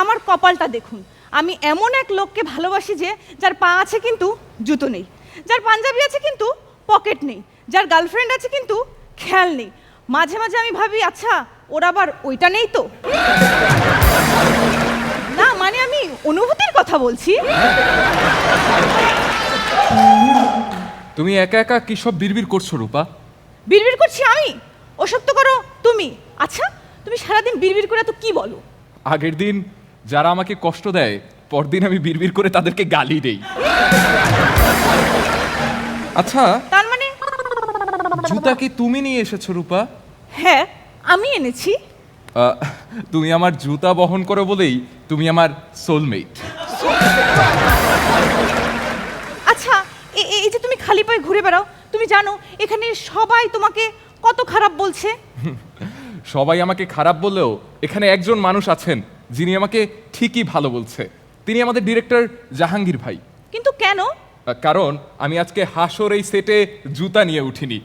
আমার কপালটা দেখুন, আমি এমন এক লোককে ভালোবাসি যে যার পা আছে কিন্তু জুতো নেই, যার পাঞ্জাবি আছে কিন্তু পকেট নেই, যার গার্লফ্রেন্ড আছে কিন্তু খেয়াল নেই। মাঝে মাঝে আমি ভাবি, আচ্ছা ওর আবার ওইটা নেই তো? না মানে আমি অনুভূতির কথা বলছি। তুমি একা একা কি সব বিড়বিড় করছো রূপা? বিড়বিড় করছি আমি? ওসব তো করো তুমি। আচ্ছা তুমি সারাদিন বিড়বিড় করে তো কি বলো? আগের দিন যারা আমাকে কষ্ট দেয়, পরদিন আমি বিড়বিড় করে তাদেরকে গালি দেই। আচ্ছা, তার মানে? জুতা কি তুমি নিয়ে এসেছো রূপা? হ্যাঁ আমি এনেছি। তুমি আমার জুতা বহন করো বলেই তুমি আমার সোলমেট। আচ্ছা এই যে তুমি খালি পায়ে ঘুরে বেড়াও, তুমি জানো এখানে সবাই তোমাকে কত খারাপ বলছে? সবাই আমাকে খারাপ বললেও এখানে একজন মানুষ আছেন যিনি আমাকে ঠিকই ভালো বলছে। তিনি আমাদের ডিরেক্টর জাহাঙ্গীর ভাই। কিন্তু কেন? কারণ আমি আজকে হাসর এই সেটে জুতা নিয়ে উঠিনি।